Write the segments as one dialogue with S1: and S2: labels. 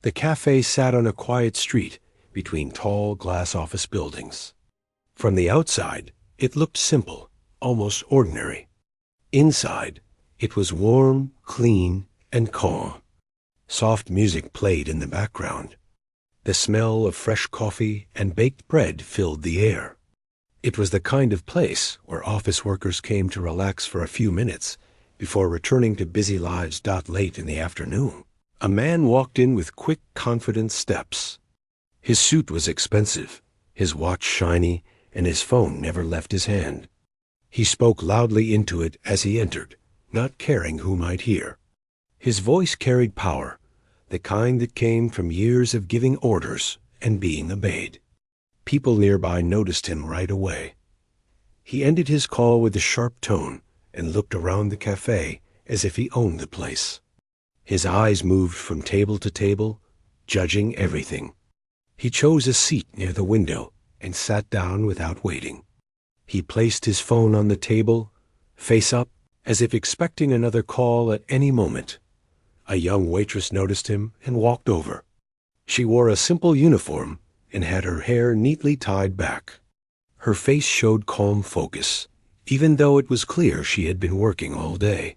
S1: The cafe sat on a quiet street between tall glass office buildings. From the outside, it looked simple, almost ordinary. Inside, it was warm, clean, and calm. Soft music played in the background. The smell of fresh coffee and baked bread filled the air. It was the kind of place where office workers came to relax for a few minutes before returning to busy lives. Late in the afternoon, a man walked in with quick, confident steps. His suit was expensive, his watch shiny, and his phone never left his hand. He spoke loudly into it as he entered, not caring who might hear. His voice carried power, the kind that came from years of giving orders and being obeyed. People nearby noticed him right away. He ended his call with a sharp tone and looked around the cafe as if he owned the place. His eyes moved from table to table, judging everything. He chose a seat near the window and sat down without waiting. He placed his phone on the table, face up, as if expecting another call at any moment. A young waitress noticed him and walked over. She wore a simple uniform and had her hair neatly tied back. Her face showed calm focus, even though it was clear she had been working all day.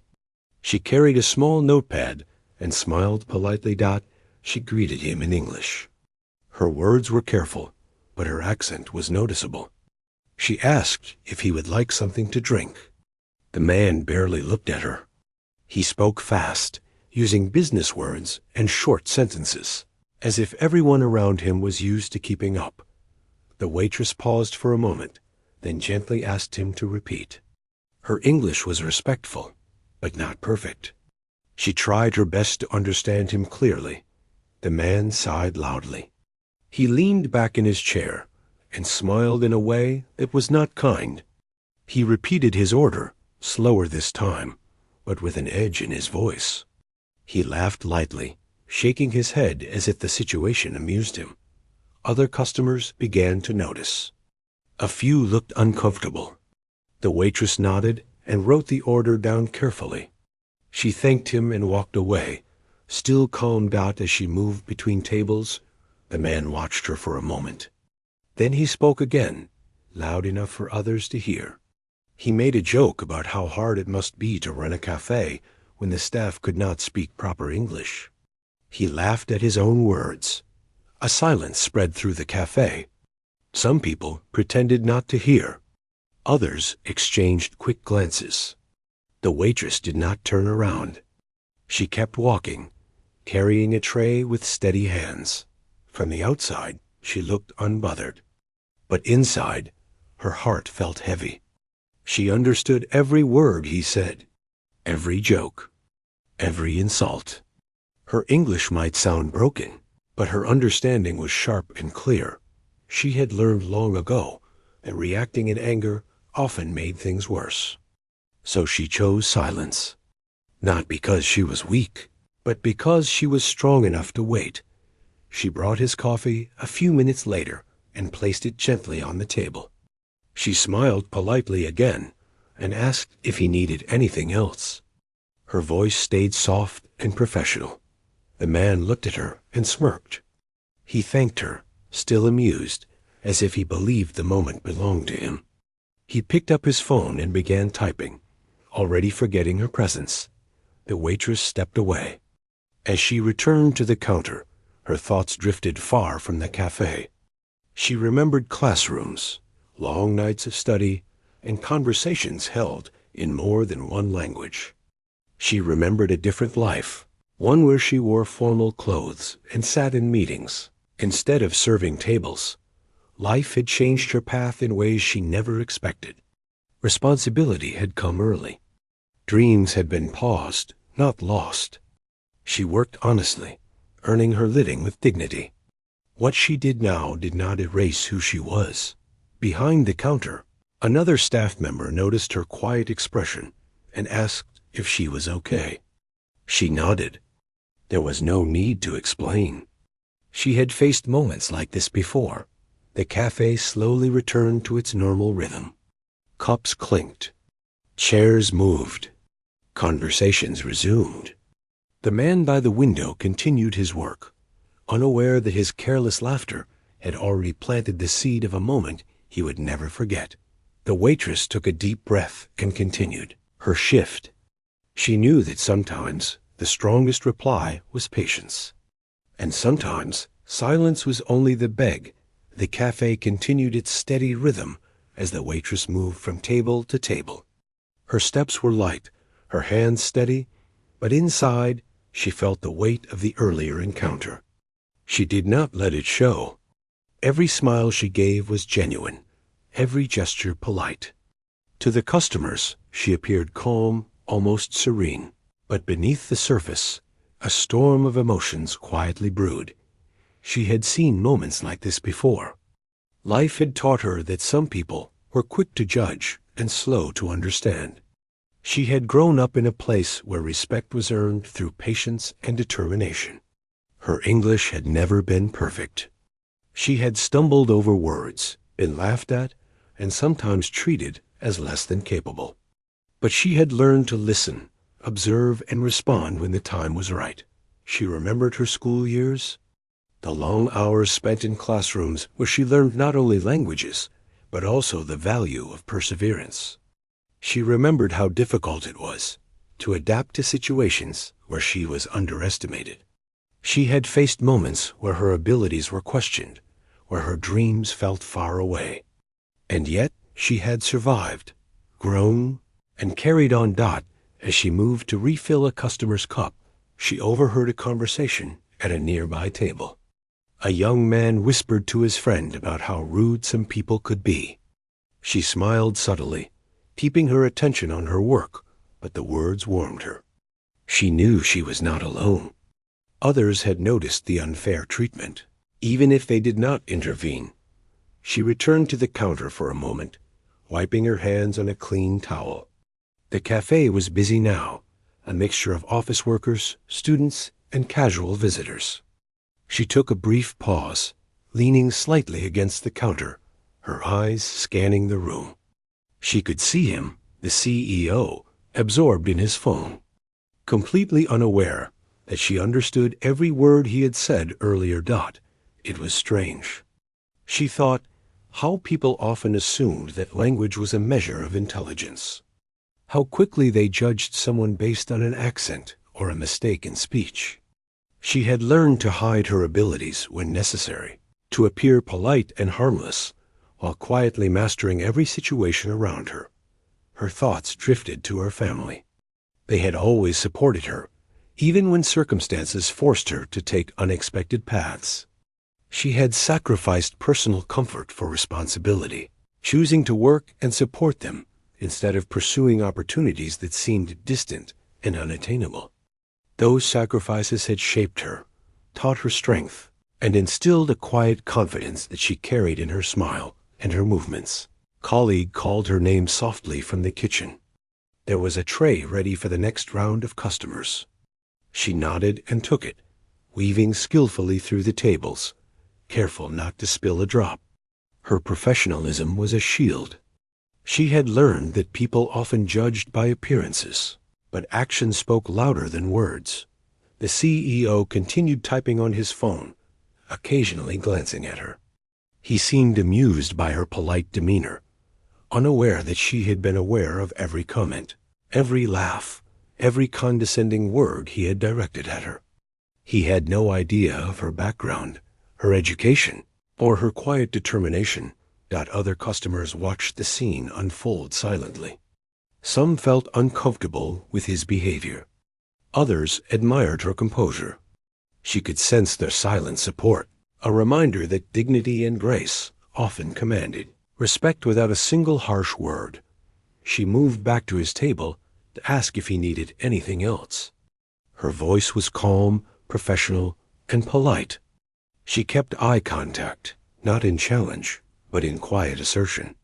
S1: She carried a small notepad and smiled politely. She greeted him in English. Her words were careful, but her accent was noticeable. She asked if he would like something to drink. The man barely looked at her. He spoke fast, using business words and short sentences, as if everyone around him was used to keeping up. The waitress paused for a moment, then gently asked him to repeat. Her English was respectful, but not perfect. She tried her best to understand him clearly. The man sighed loudly. He leaned back in his chair and smiled in a way that was not kind. He repeated his order, slower this time, but with an edge in his voice. He laughed lightly, shaking his head as if the situation amused him. Other customers began to notice. A few looked uncomfortable. The waitress nodded and wrote the order down carefully. She thanked him and walked away, still calmed out as she moved between tables. The man watched her for a moment. Then he spoke again, loud enough for others to hear. He made a joke about how hard it must be to run a cafe when the staff could not speak proper English. He laughed at his own words. A silence spread through the cafe. Some people pretended not to hear. Others exchanged quick glances. The waitress did not turn around. She kept walking, carrying a tray with steady hands. From the outside, she looked unbothered. But inside, her heart felt heavy. She understood every word he said, every joke, every insult. Her English might sound broken, but her understanding was sharp and clear. She had learned long ago that reacting in anger often made things worse. So she chose silence, not because she was weak, but because she was strong enough to wait. She brought his coffee a few minutes later and placed it gently on the table. She smiled politely again and asked if he needed anything else. Her voice stayed soft and professional. The man looked at her and smirked. He thanked her, still amused, as if he believed the moment belonged to him. He picked up his phone and began typing, already forgetting her presence. The waitress stepped away. As she returned to the counter, her thoughts drifted far from the cafe. She remembered classrooms, long nights of study, and conversations held in more than one language. She remembered a different life, one where she wore formal clothes and sat in meetings instead of serving tables. Life had changed her path in ways she never expected. Responsibility had come early. Dreams had been paused, not lost. She worked honestly, earning her living with dignity. What she did now did not erase who she was. Behind the counter, another staff member noticed her quiet expression and asked if she was okay. She nodded. There was no need to explain. She had faced moments like this before. The cafe slowly returned to its normal rhythm. Cups clinked. Chairs moved. Conversations resumed. The man by the window continued his work, unaware that his careless laughter had already planted the seed of a moment he would never forget. The waitress took a deep breath and continued her shift. She knew that sometimes the strongest reply was patience, and sometimes silence was only the beg. The cafe continued its steady rhythm as the waitress moved from table to table. Her steps were light, her hands steady, but inside she felt the weight of the earlier encounter. She did not let it show. Every smile she gave was genuine, every gesture polite. To the customers, she appeared calm, almost serene, but beneath the surface, a storm of emotions quietly brewed. She had seen moments like this before. Life had taught her that some people were quick to judge and slow to understand. She had grown up in a place where respect was earned through patience and determination. Her English had never been perfect. She had stumbled over words, been laughed at, and sometimes treated as less than capable. But she had learned to listen, observe, and respond when the time was right. She remembered her school years, the long hours spent in classrooms where she learned not only languages, but also the value of perseverance. She remembered how difficult it was to adapt to situations where she was underestimated. She had faced moments where her abilities were questioned, where her dreams felt far away. And yet she had survived, grown, and carried on. As she moved to refill a customer's cup, she overheard a conversation at a nearby table. A young man whispered to his friend about how rude some people could be. She smiled subtly, keeping her attention on her work, but the words warmed her. She knew she was not alone. Others had noticed the unfair treatment, even if they did not intervene. She returned to the counter for a moment, wiping her hands on a clean towel. The cafe was busy now, a mixture of office workers, students, and casual visitors. She took a brief pause, leaning slightly against the counter, her eyes scanning the room. She could see him, the CEO, absorbed in his phone, completely unaware that she understood every word he had said earlier. It was strange. She thought how people often assumed that language was a measure of intelligence. How quickly they judged someone based on an accent or a mistake in speech. She had learned to hide her abilities when necessary, to appear polite and harmless, while quietly mastering every situation around her. Her thoughts drifted to her family. They had always supported her, even when circumstances forced her to take unexpected paths. She had sacrificed personal comfort for responsibility, choosing to work and support them instead of pursuing opportunities that seemed distant and unattainable. Those sacrifices had shaped her, taught her strength, and instilled a quiet confidence that she carried in her smile and her movements. Colleague called her name softly from the kitchen. There was a tray ready for the next round of customers. She nodded and took it, weaving skillfully through the tables, careful not to spill a drop. Her professionalism was a shield. She had learned that people often judged by appearances, but action spoke louder than words. The CEO continued typing on his phone, occasionally glancing at her. He seemed amused by her polite demeanor, unaware that she had been aware of every comment, every laugh, every condescending word he had directed at her. He had no idea of her background, her education, or her quiet determination. Other customers watched the scene unfold silently. Some felt uncomfortable with his behavior. Others admired her composure. She could sense their silent support, a reminder that dignity and grace often commanded respect without a single harsh word. She moved back to his table to ask if he needed anything else. Her voice was calm, professional, and polite. She kept eye contact, not in challenge, but in quiet assertion.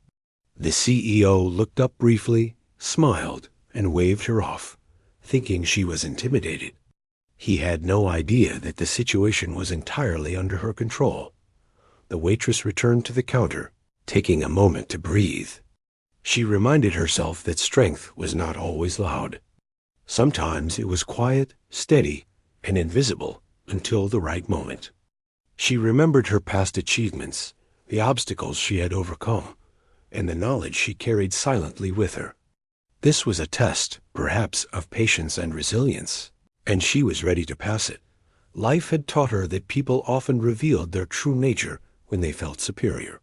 S1: The CEO looked up briefly, smiled, and waved her off, thinking she was intimidated. He had no idea that the situation was entirely under her control. The waitress returned to the counter, taking a moment to breathe. She reminded herself that strength was not always loud. Sometimes it was quiet, steady, and invisible until the right moment. She remembered her past achievements, the obstacles she had overcome, and the knowledge she carried silently with her. This was a test, perhaps, of patience and resilience, and she was ready to pass it. Life had taught her that people often revealed their true nature when they felt superior.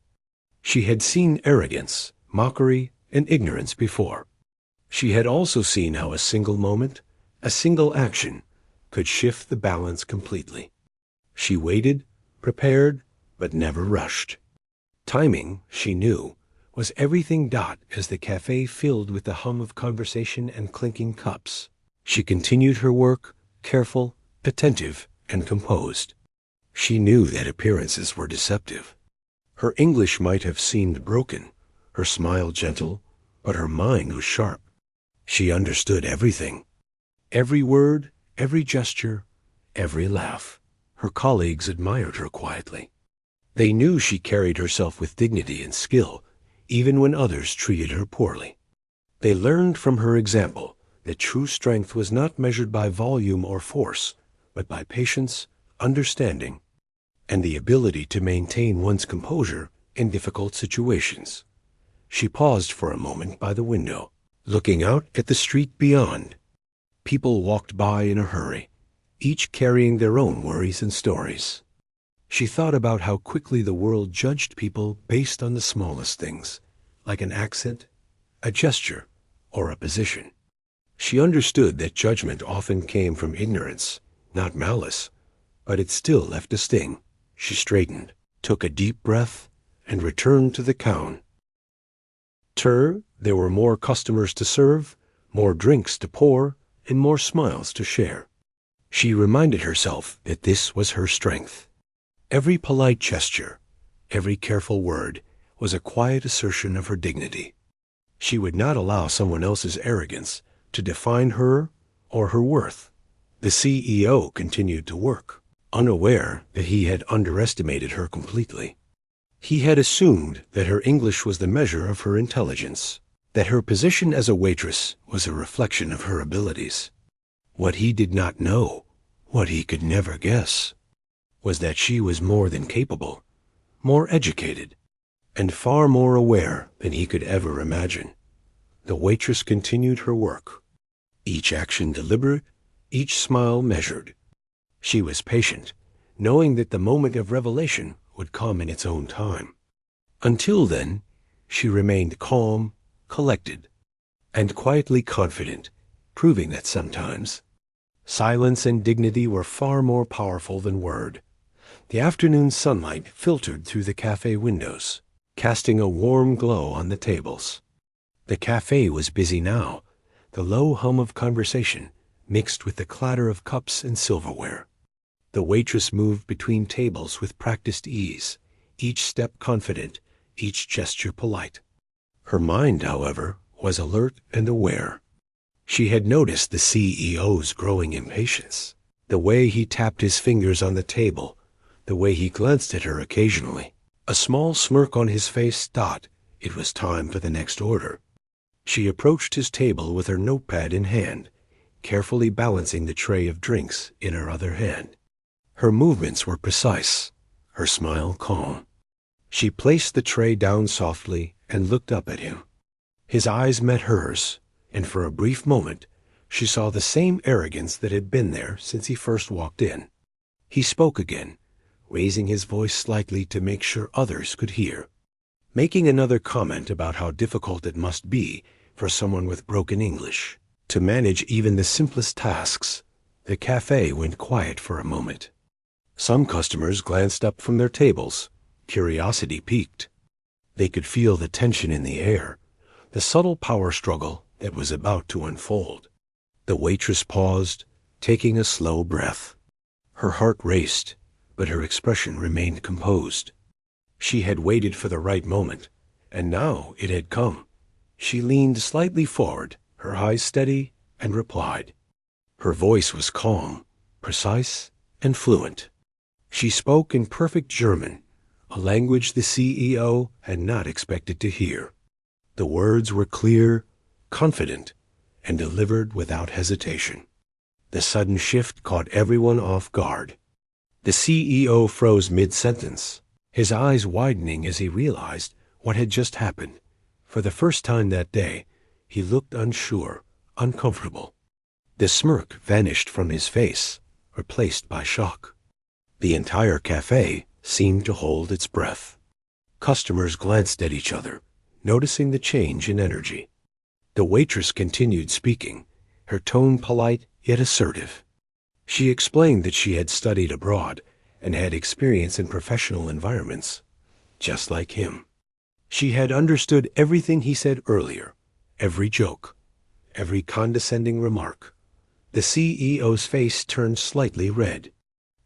S1: She had seen arrogance, mockery, and ignorance before. She had also seen how a single moment, a single action, could shift the balance completely. She waited, prepared, but never rushed. Timing, she knew, was everything. As the cafe filled with the hum of conversation and clinking cups, she continued her work, careful, attentive, and composed. She knew that appearances were deceptive. Her English might have seemed broken, her smile gentle, but her mind was sharp. She understood everything. Every word, every gesture, every laugh. Her colleagues admired her quietly. They knew she carried herself with dignity and skill, even when others treated her poorly. They learned from her example that true strength was not measured by volume or force, but by patience, understanding, and the ability to maintain one's composure in difficult situations. She paused for a moment by the window, looking out at the street beyond. People walked by in a hurry, each carrying their own worries and stories. She thought about how quickly the world judged people based on the smallest things, like an accent, a gesture, or a position. She understood that judgment often came from ignorance, not malice, but it still left a sting. She straightened, took a deep breath, and returned to the counter. There were more customers to serve, more drinks to pour, and more smiles to share. She reminded herself that this was her strength. Every polite gesture, every careful word, was a quiet assertion of her dignity. She would not allow someone else's arrogance to define her or her worth. The CEO continued to work, unaware that he had underestimated her completely. He had assumed that her English was the measure of her intelligence, that her position as a waitress was a reflection of her abilities. What he did not know, what he could never guess, was that she was more than capable, more educated, and far more aware than he could ever imagine. The waitress continued her work, each action deliberate, each smile measured. She was patient, knowing that the moment of revelation would come in its own time. Until then, she remained calm, collected, and quietly confident, proving that sometimes silence and dignity were far more powerful than word. The afternoon sunlight filtered through the cafe windows, casting a warm glow on the tables. The cafe was busy now, the low hum of conversation mixed with the clatter of cups and silverware. The waitress moved between tables with practiced ease, each step confident, each gesture polite. Her mind, however, was alert and aware. She had noticed the CEO's growing impatience, the way he tapped his fingers on the table, the way he glanced at her occasionally. A small smirk on his face. It was time for the next order. She approached his table with her notepad in hand, carefully balancing the tray of drinks in her other hand. Her movements were precise, her smile calm. She placed the tray down softly and looked up at him. His eyes met hers, and for a brief moment she saw the same arrogance that had been there since he first walked in. He spoke again, raising his voice slightly to make sure others could hear, making another comment about how difficult it must be for someone with broken English to manage even the simplest tasks. The cafe went quiet for a moment. Some customers glanced up from their tables, curiosity piqued. They could feel the tension in the air, the subtle power struggle that was about to unfold. The waitress paused, taking a slow breath. Her heart raced, but her expression remained composed. She had waited for the right moment, and now it had come. She leaned slightly forward, her eyes steady, and replied. Her voice was calm, precise, and fluent. She spoke in perfect German, a language the CEO had not expected to hear. The words were clear, confident, and delivered without hesitation. The sudden shift caught everyone off guard. The CEO froze mid-sentence, his eyes widening as he realized what had just happened. For the first time that day, he looked unsure, uncomfortable. The smirk vanished from his face, replaced by shock. The entire cafe seemed to hold its breath. Customers glanced at each other, noticing the change in energy. The waitress continued speaking, her tone polite yet assertive. She explained that she had studied abroad and had experience in professional environments, just like him. She had understood everything he said earlier, every joke, every condescending remark. The CEO's face turned slightly red.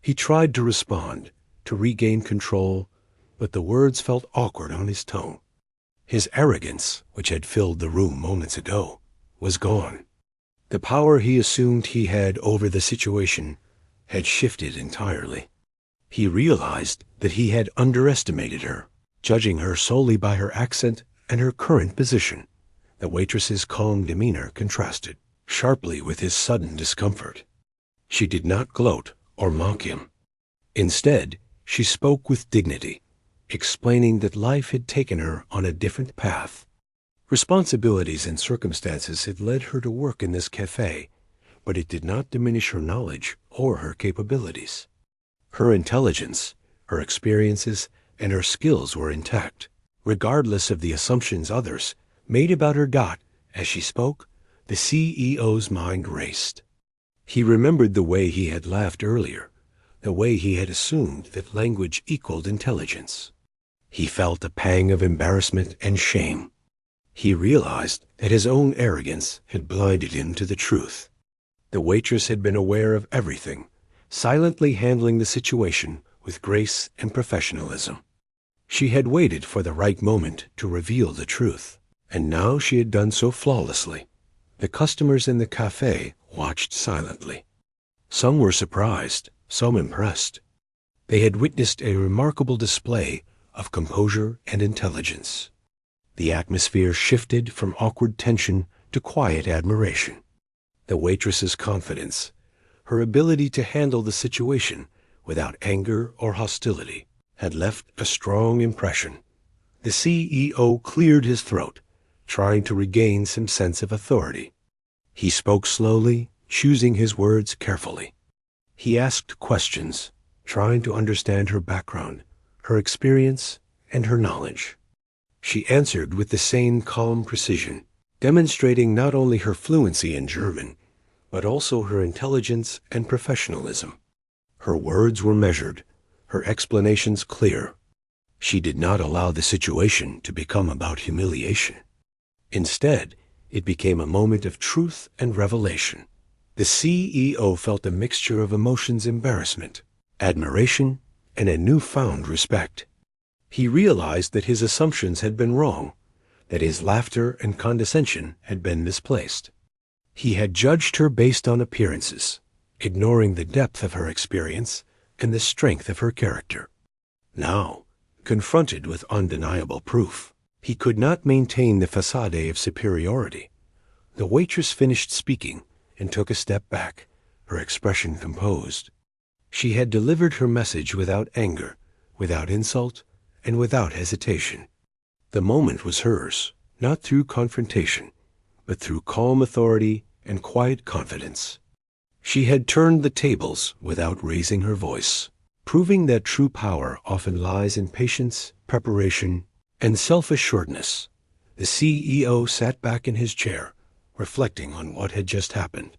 S1: He tried to respond, to regain control, but the words felt awkward on his tongue. His arrogance, which had filled the room moments ago, was gone. The power he assumed he had over the situation had shifted entirely. He realized that he had underestimated her, judging her solely by her accent and her current position. The waitress's calm demeanor contrasted sharply with his sudden discomfort. She did not gloat or mock him. Instead, she spoke with dignity, explaining that life had taken her on a different path. Responsibilities and circumstances had led her to work in this cafe, but it did not diminish her knowledge or her capabilities. Her intelligence, her experiences, and her skills were intact, regardless of the assumptions others made about her. As she spoke, the CEO's mind raced. He remembered the way he had laughed earlier, the way he had assumed that language equaled intelligence. He felt a pang of embarrassment and shame. He realized that his own arrogance had blinded him to the truth. The waitress had been aware of everything, silently handling the situation with grace and professionalism. She had waited for the right moment to reveal the truth, and now she had done so flawlessly. The customers in the cafe watched silently. Some were surprised, some impressed. They had witnessed a remarkable display of composure and intelligence. The atmosphere shifted from awkward tension to quiet admiration. The waitress's confidence, her ability to handle the situation without anger or hostility, had left a strong impression. The CEO cleared his throat, trying to regain some sense of authority. He spoke slowly, choosing his words carefully. He asked questions, trying to understand her background, her experience, and her knowledge. She answered with the same calm precision, demonstrating not only her fluency in German, but also her intelligence and professionalism. Her words were measured, her explanations clear. She did not allow the situation to become about humiliation. Instead, it became a moment of truth and revelation. The CEO felt a mixture of emotions: embarrassment, admiration, and a newfound respect. He realized that his assumptions had been wrong, that his laughter and condescension had been misplaced. He had judged her based on appearances, ignoring the depth of her experience and the strength of her character. Now, confronted with undeniable proof, he could not maintain the facade of superiority. The waitress finished speaking and took a step back, her expression composed. She had delivered her message without anger, without insult, and without hesitation. The moment was hers, not through confrontation, but through calm authority and quiet confidence. She had turned the tables without raising her voice, proving that true power often lies in patience, preparation, and self-assuredness. The CEO sat back in his chair, reflecting on what had just happened.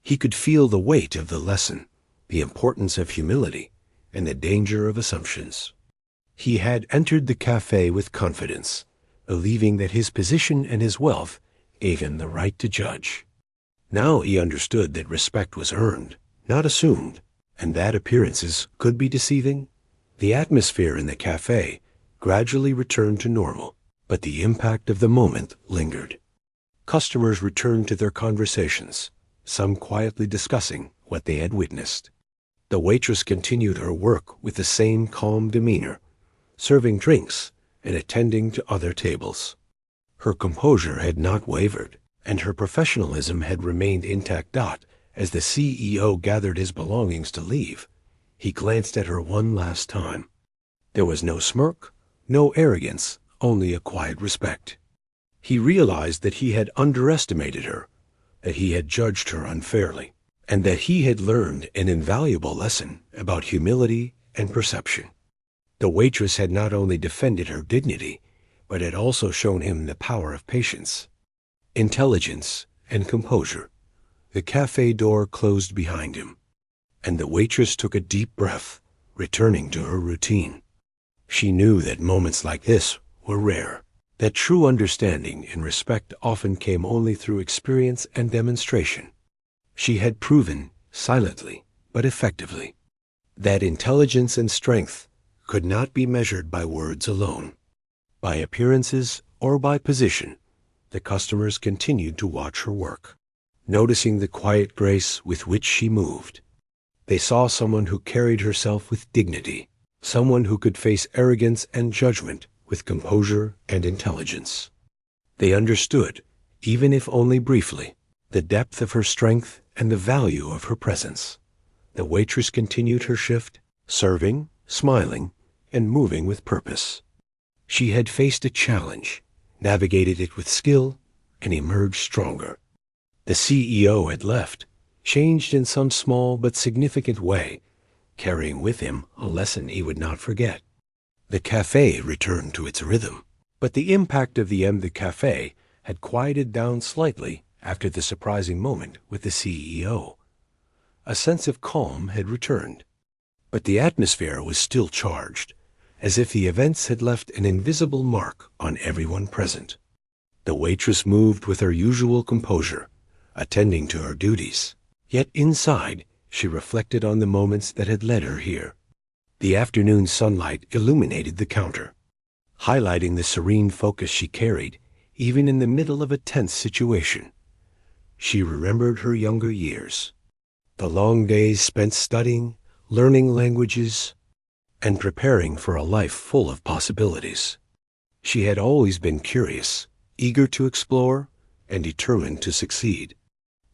S1: He could feel the weight of the lesson, the importance of humility, and the danger of assumptions. He had entered the cafe with confidence, believing that his position and his wealth gave him the right to judge. Now he understood that respect was earned, not assumed, and that appearances could be deceiving. The atmosphere in the cafe gradually returned to normal, but the impact of the moment lingered. Customers returned to their conversations, some quietly discussing what they had witnessed. The waitress continued her work with the same calm demeanor, serving drinks and attending to other tables. Her composure had not wavered, and her professionalism had remained intact. As the CEO gathered his belongings to leave, He glanced at her one last time. There was no smirk, no arrogance, only a quiet respect. He realized that he had underestimated her, that he had judged her unfairly, and that he had learned an invaluable lesson about humility and perception. The waitress had not only defended her dignity, but had also shown him the power of patience, intelligence, and composure. The cafe door closed behind him, and the waitress took a deep breath, returning to her routine. She knew that moments like this were rare, that true understanding and respect often came only through experience and demonstration. She had proven, silently but effectively, that intelligence and strength could not be measured by words alone. By appearances or by position, the customers continued to watch her work, noticing the quiet grace with which she moved. They saw someone who carried herself with dignity, someone who could face arrogance and judgment with composure and intelligence. They understood, even if only briefly, the depth of her strength and the value of her presence. The waitress continued her shift, serving, smiling, and moving with purpose. She had faced a challenge, navigated it with skill, and emerged stronger. The CEO had left, changed in some small but significant way, carrying with him a lesson he would not forget. The cafe returned to its rhythm, but the impact of the cafe had quieted down slightly after the surprising moment with the CEO. A sense of calm had returned, but the atmosphere was still charged, as if the events had left an invisible mark on everyone present. The waitress moved with her usual composure, attending to her duties. Yet inside, she reflected on the moments that had led her here. The afternoon sunlight illuminated the counter, highlighting the serene focus she carried, even in the middle of a tense situation. She remembered her younger years, the long days spent studying, learning languages, and preparing for a life full of possibilities. She had always been curious, eager to explore, and determined to succeed.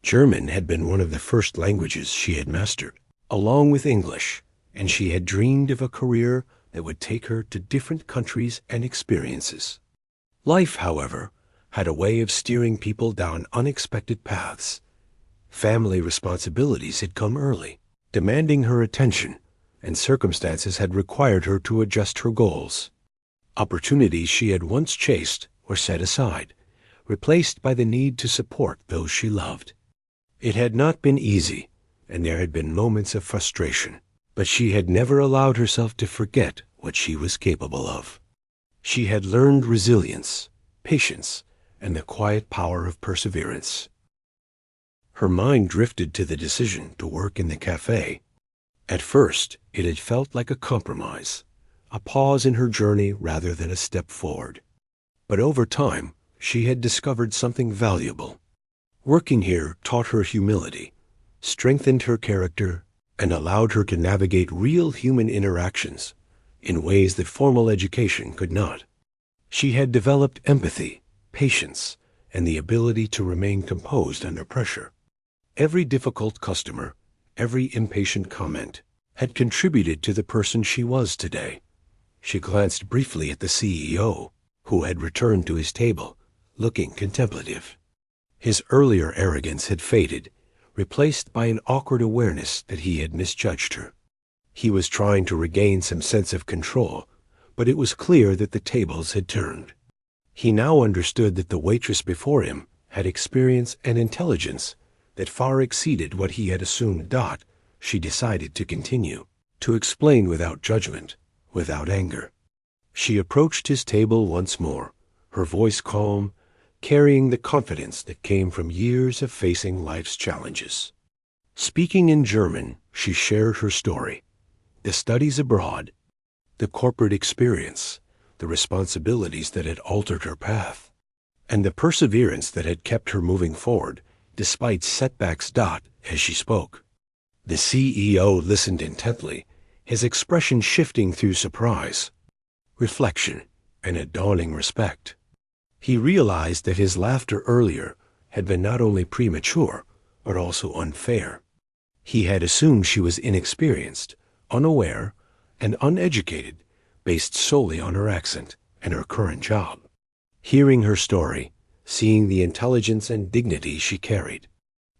S1: German had been one of the first languages she had mastered, along with English, and she had dreamed of a career that would take her to different countries and experiences. Life, however, had a way of steering people down unexpected paths. Family responsibilities had come early, demanding her attention, and circumstances had required her to adjust her goals. Opportunities she had once chased were set aside, replaced by the need to support those she loved. It had not been easy, and there had been moments of frustration, but she had never allowed herself to forget what she was capable of. She had learned resilience, patience, and the quiet power of perseverance. Her mind drifted to the decision to work in the cafe. At first, it had felt like a compromise, a pause in her journey rather than a step forward. But over time, she had discovered something valuable. Working here taught her humility, strengthened her character, and allowed her to navigate real human interactions in ways that formal education could not. She had developed empathy, patience, and the ability to remain composed under pressure. Every difficult customer, every impatient comment, had contributed to the person she was today. She glanced briefly at the CEO, who had returned to his table, looking contemplative. His earlier arrogance had faded, replaced by an awkward awareness that he had misjudged her. He was trying to regain some sense of control, but it was clear that the tables had turned. He now understood that the waitress before him had experience and intelligence that far exceeded what he had assumed. She decided to continue, to explain without judgment, without anger. She approached his table once more, her voice calm, carrying the confidence that came from years of facing life's challenges. Speaking in German, she shared her story, the studies abroad, the corporate experience, the responsibilities that had altered her path, and the perseverance that had kept her moving forward despite setbacks. As she spoke, the CEO listened intently, his expression shifting through surprise, reflection, and a dawning respect. He realized that his laughter earlier had been not only premature, but also unfair. He had assumed she was inexperienced, unaware, and uneducated, based solely on her accent and her current job. Hearing her story, seeing the intelligence and dignity she carried,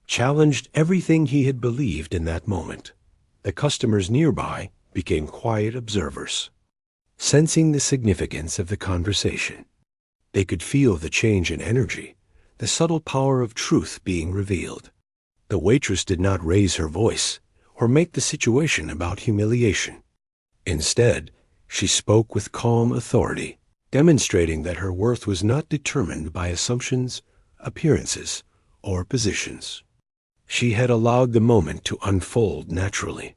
S1: challenged everything he had believed in that moment. The customers nearby became quiet observers, sensing the significance of the conversation. They could feel the change in energy, the subtle power of truth being revealed. The waitress did not raise her voice or make the situation about humiliation. Instead, she spoke with calm authority, demonstrating that her worth was not determined by assumptions, appearances, or positions. She had allowed the moment to unfold naturally,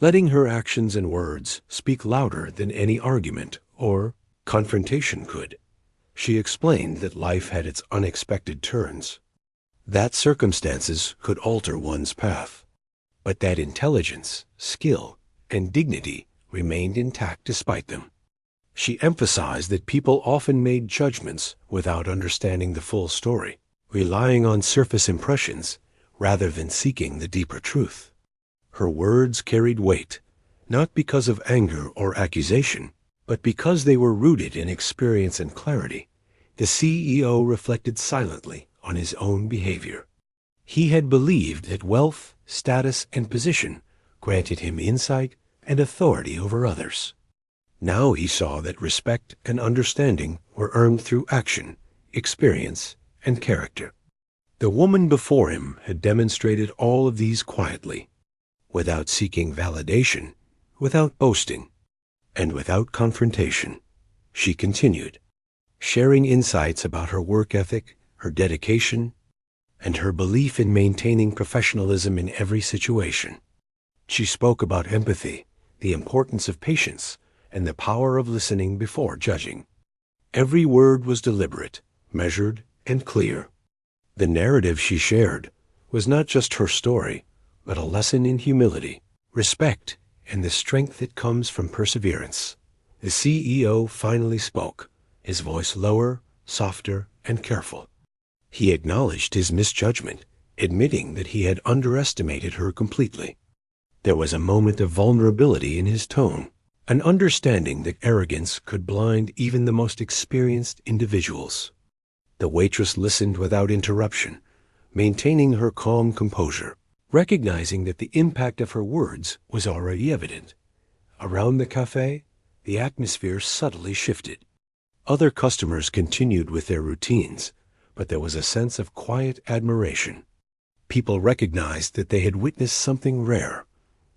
S1: letting her actions and words speak louder than any argument or confrontation could. She explained that life had its unexpected turns, that circumstances could alter one's path, but that intelligence, skill, and dignity remained intact despite them. She emphasized that people often made judgments without understanding the full story, relying on surface impressions rather than seeking the deeper truth. Her words carried weight, not because of anger or accusation, but because they were rooted in experience and clarity. The CEO reflected silently on his own behavior. He had believed that wealth, status, and position granted him insight and authority over others. Now he saw that respect and understanding were earned through action, experience, and character. The woman before him had demonstrated all of these quietly, without seeking validation, without boasting, and without confrontation. She continued, sharing insights about her work ethic, her dedication, and her belief in maintaining professionalism in every situation. She spoke about empathy, the importance of patience, and the power of listening before judging. Every word was deliberate, measured, and clear. The narrative she shared was not just her story, but a lesson in humility, respect, and the strength that comes from perseverance. The CEO finally spoke, his voice lower, softer, and careful. He acknowledged his misjudgment, admitting that he had underestimated her completely. There was a moment of vulnerability in his tone, an understanding that arrogance could blind even the most experienced individuals. The waitress listened without interruption, maintaining her calm composure, recognizing that the impact of her words was already evident. Around the cafe, the atmosphere subtly shifted. Other customers continued with their routines, but there was a sense of quiet admiration. People recognized that they had witnessed something rare,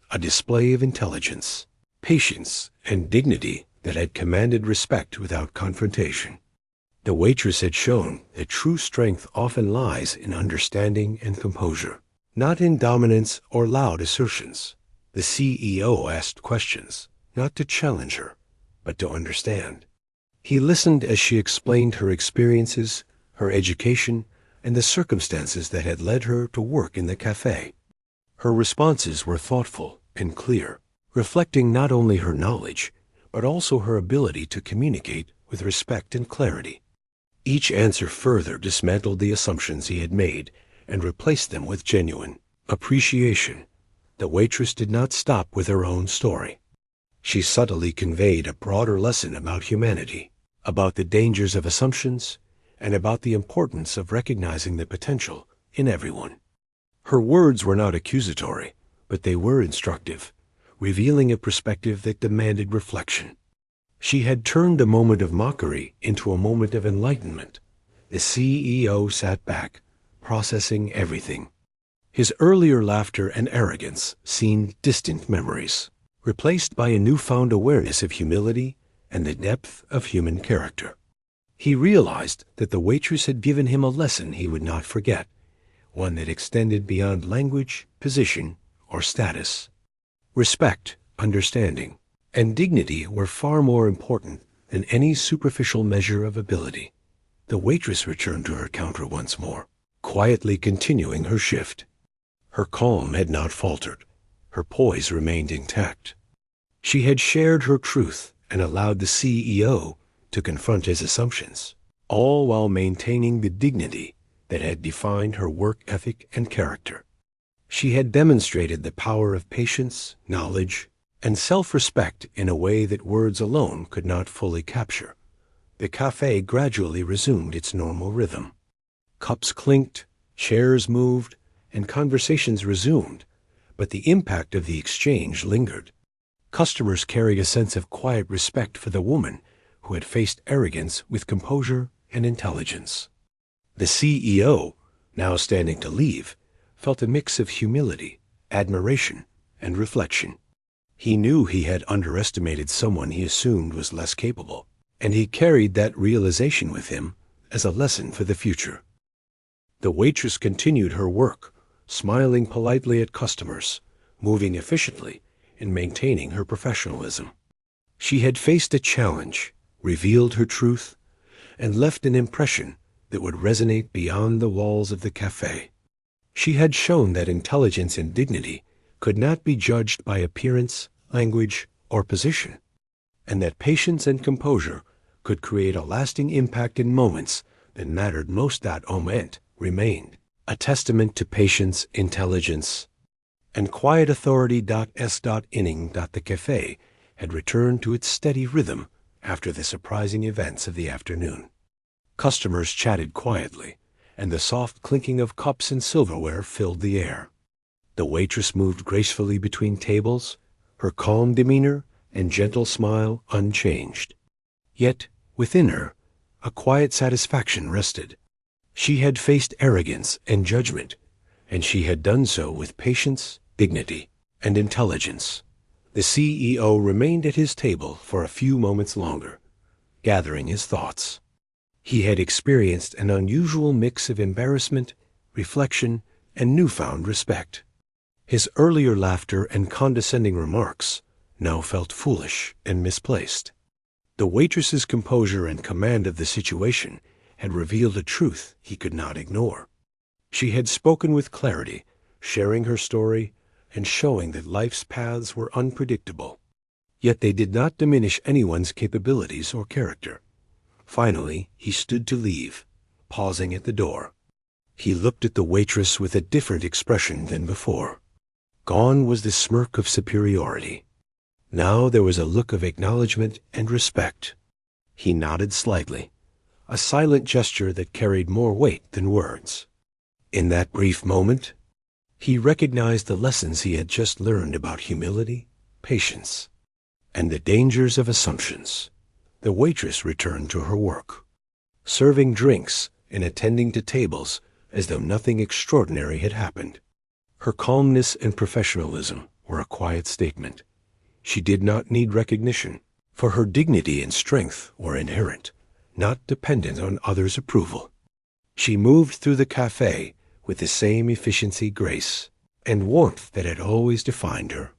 S1: a display of intelligence, patience, and dignity that had commanded respect without confrontation. The waitress had shown that true strength often lies in understanding and composure, not in dominance or loud assertions. The CEO asked questions, not to challenge her, but to understand. He listened as she explained her experiences, her education, and the circumstances that had led her to work in the cafe. Her responses were thoughtful and clear, reflecting not only her knowledge, but also her ability to communicate with respect and clarity. Each answer further dismantled the assumptions he had made and replaced them with genuine appreciation. The waitress did not stop with her own story. She subtly conveyed a broader lesson about humanity, about the dangers of assumptions, and about the importance of recognizing the potential in everyone. Her words were not accusatory, but they were instructive, revealing a perspective that demanded reflection. She had turned a moment of mockery into a moment of enlightenment. The CEO sat back, processing everything. His earlier laughter and arrogance seemed distant memories, replaced by a newfound awareness of humility and the depth of human character. He realized that the waitress had given him a lesson he would not forget, one that extended beyond language, position, or status. Respect, understanding, and dignity were far more important than any superficial measure of ability. The waitress returned to her counter once more, quietly continuing her shift. Her calm had not faltered. Her poise remained intact. She had shared her truth and allowed the CEO to confront his assumptions, all while maintaining the dignity that had defined her work ethic and character. She had demonstrated the power of patience, knowledge, and self-respect in a way that words alone could not fully capture. The cafe gradually resumed its normal rhythm. Cups clinked, chairs moved, and conversations resumed, but the impact of the exchange lingered. Customers carried a sense of quiet respect for the woman who had faced arrogance with composure and intelligence. The CEO, now standing to leave, felt a mix of humility, admiration, and reflection. He knew he had underestimated someone he assumed was less capable, and he carried that realization with him as a lesson for the future. The waitress continued her work, smiling politely at customers, moving efficiently, and maintaining her professionalism. She had faced a challenge, revealed her truth, and left an impression that would resonate beyond the walls of the cafe. She had shown that intelligence and dignity could not be judged by appearance, language, or position, and that patience and composure could create a lasting impact in moments that mattered most. That moment remained a testament to patience, intelligence, and quiet authority. S.inning. The cafe had returned to its steady rhythm after the surprising events of the afternoon. Customers chatted quietly, and the soft clinking of cups and silverware filled the air. The waitress moved gracefully between tables, her calm demeanor and gentle smile unchanged. Yet, within her, a quiet satisfaction rested. She had faced arrogance and judgment, and she had done so with patience, dignity, and intelligence. The CEO remained at his table for a few moments longer, gathering his thoughts. He had experienced an unusual mix of embarrassment, reflection, and newfound respect. His earlier laughter and condescending remarks now felt foolish and misplaced. The waitress's composure and command of the situation had revealed a truth he could not ignore. She had spoken with clarity, sharing her story and showing that life's paths were unpredictable. Yet they did not diminish anyone's capabilities or character. Finally, he stood to leave, pausing at the door. He looked at the waitress with a different expression than before. Gone was the smirk of superiority. Now there was a look of acknowledgement and respect. He nodded slightly, a silent gesture that carried more weight than words. In that brief moment, he recognized the lessons he had just learned about humility, patience, and the dangers of assumptions. The waitress returned to her work, serving drinks and attending to tables as though nothing extraordinary had happened. Her calmness and professionalism were a quiet statement. She did not need recognition, for her dignity and strength were inherent, not dependent on others' approval. She moved through the cafe with the same efficiency, grace, and warmth that had always defined her.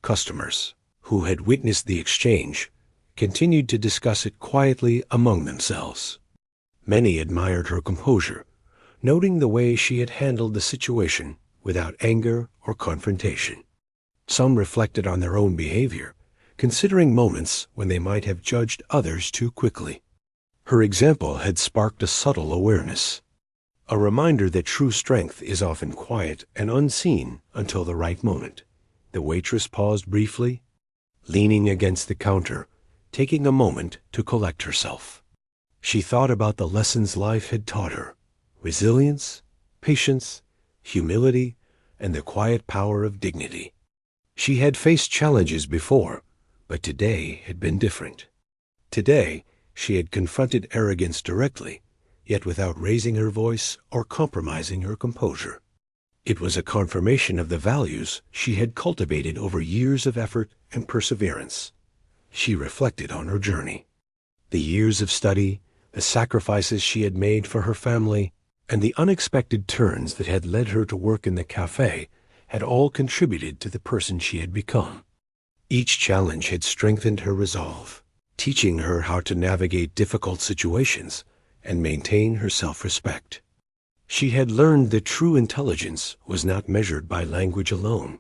S1: Customers, who had witnessed the exchange, continued to discuss it quietly among themselves. Many admired her composure, noting the way she had handled the situation without anger or confrontation. Some reflected on their own behavior, considering moments when they might have judged others too quickly. Her example had sparked a subtle awareness, a reminder that true strength is often quiet and unseen until the right moment. The waitress paused briefly, leaning against the counter, taking a moment to collect herself. She thought about the lessons life had taught her: resilience, patience, humility, and the quiet power of dignity. She had faced challenges before, but today had been different. Today, she had confronted arrogance directly, yet without raising her voice or compromising her composure. It was a confirmation of the values she had cultivated over years of effort and perseverance. She reflected on her journey. The years of study, the sacrifices she had made for her family, and the unexpected turns that had led her to work in the cafe had all contributed to the person she had become. Each challenge had strengthened her resolve, teaching her how to navigate difficult situations and maintain her self-respect. She had learned that true intelligence was not measured by language alone,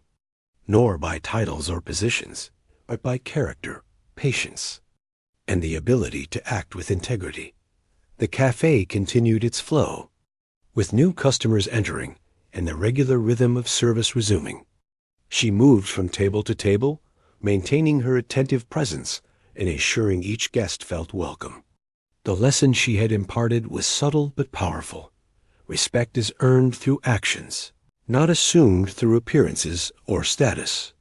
S1: nor by titles or positions, but by character, patience, and the ability to act with integrity. The cafe continued its flow, with new customers entering and the regular rhythm of service resuming. She moved from table to table, maintaining her attentive presence and ensuring each guest felt welcome. The lesson she had imparted was subtle but powerful. Respect is earned through actions, not assumed through appearances or status.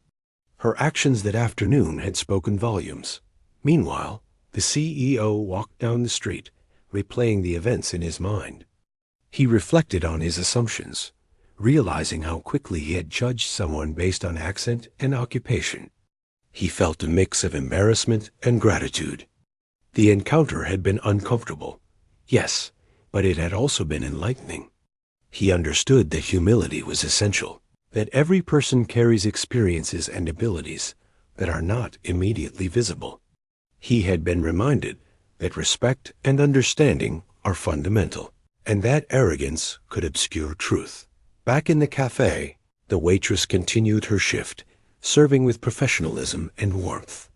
S1: Her actions that afternoon had spoken volumes. Meanwhile, the CEO walked down the street, replaying the events in his mind. He reflected on his assumptions, realizing how quickly he had judged someone based on accent and occupation. He felt a mix of embarrassment and gratitude. The encounter had been uncomfortable, yes, but it had also been enlightening. He understood that humility was essential, that every person carries experiences and abilities that are not immediately visible. He had been reminded that respect and understanding are fundamental, and that arrogance could obscure truth. Back in the cafe, the waitress continued her shift, serving with professionalism and warmth.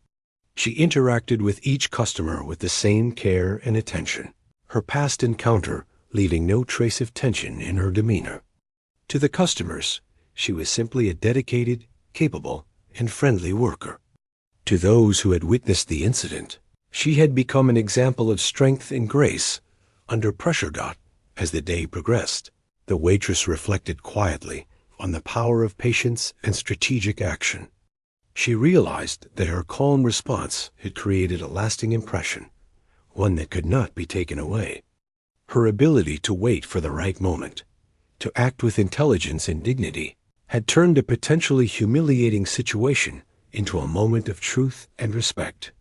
S1: She interacted with each customer with the same care and attention, her past encounter leaving no trace of tension in her demeanor. To the customers, she was simply a dedicated, capable, and friendly worker. To those who had witnessed the incident, she had become an example of strength and grace under pressure. As the day progressed, the waitress reflected quietly on the power of patience and strategic action. She realized that her calm response had created a lasting impression, one that could not be taken away. Her ability to wait for the right moment, to act with intelligence and dignity, had turned a potentially humiliating situation into a moment of truth and respect.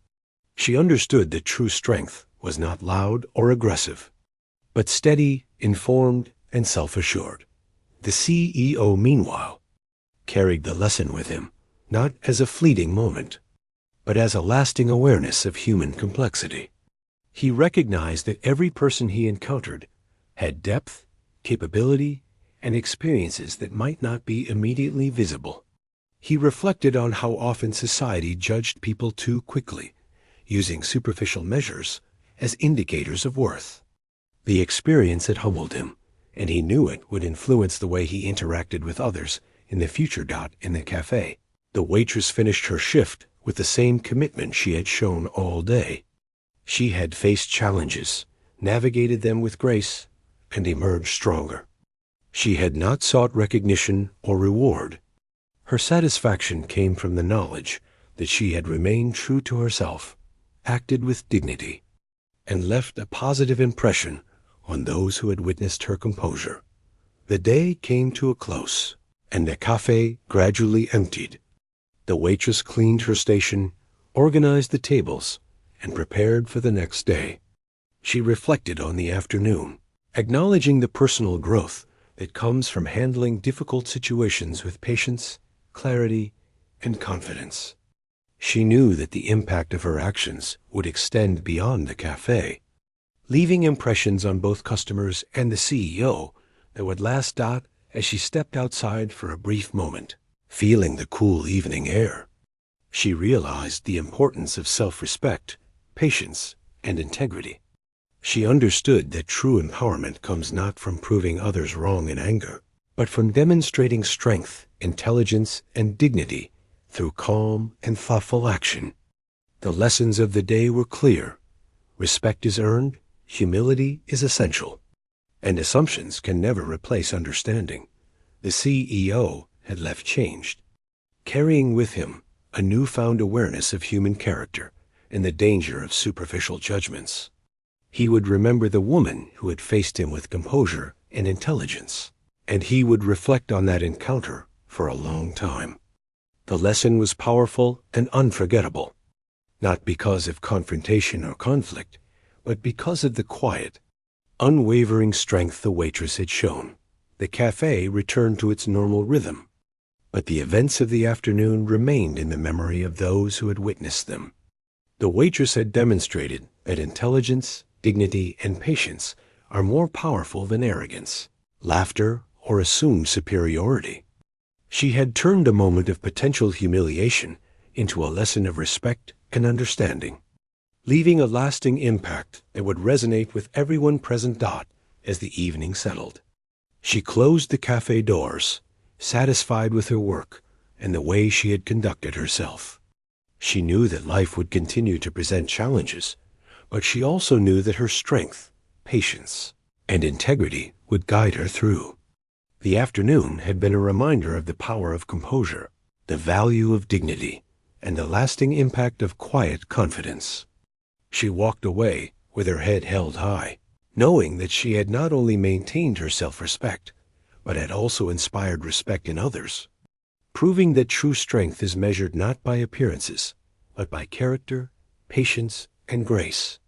S1: She understood that true strength was not loud or aggressive, but steady, informed, and self-assured. The CEO, meanwhile, carried the lesson with him, not as a fleeting moment, but as a lasting awareness of human complexity. He recognized that every person he encountered had depth, capability, and experiences that might not be immediately visible. He reflected on how often society judged people too quickly, using superficial measures as indicators of worth. The experience had humbled him, and he knew it would influence the way he interacted with others in the future. In the cafe, the waitress finished her shift with the same commitment she had shown all day. She had faced challenges, navigated them with grace, and emerged stronger. She had not sought recognition or reward. Her satisfaction came from the knowledge that she had remained true to herself, acted with dignity, and left a positive impression on those who had witnessed her composure. The day came to a close, and the cafe gradually emptied. The waitress cleaned her station, organized the tables, and prepared for the next day. She reflected on the afternoon, acknowledging the personal growth that comes from handling difficult situations with patience, clarity, and confidence. She knew that the impact of her actions would extend beyond the cafe, leaving impressions on both customers and the CEO that would last. As she stepped outside for a brief moment, feeling the cool evening air, she realized the importance of self-respect, patience, and integrity. She understood that true empowerment comes not from proving others wrong in anger, but from demonstrating strength, intelligence, and dignity through calm and thoughtful action. The lessons of the day were clear. Respect is earned, humility is essential, and assumptions can never replace understanding. The CEO had left changed, carrying with him a newfound awareness of human character and the danger of superficial judgments. He would remember the woman who had faced him with composure and intelligence, and he would reflect on that encounter for a long time. The lesson was powerful and unforgettable, not because of confrontation or conflict, but because of the quiet, unwavering strength the waitress had shown. The cafe returned to its normal rhythm, but the events of the afternoon remained in the memory of those who had witnessed them. The waitress had demonstrated that intelligence, dignity, and patience are more powerful than arrogance, laughter, or assumed superiority. She had turned a moment of potential humiliation into a lesson of respect and understanding, leaving a lasting impact that would resonate with everyone present. As the evening settled, she closed the cafe doors, satisfied with her work and the way she had conducted herself. She knew that life would continue to present challenges, but she also knew that her strength, patience, and integrity would guide her through. The afternoon had been a reminder of the power of composure, the value of dignity, and the lasting impact of quiet confidence. She walked away with her head held high, knowing that she had not only maintained her self-respect, but had also inspired respect in others, proving that true strength is measured not by appearances, but by character, patience, and grace.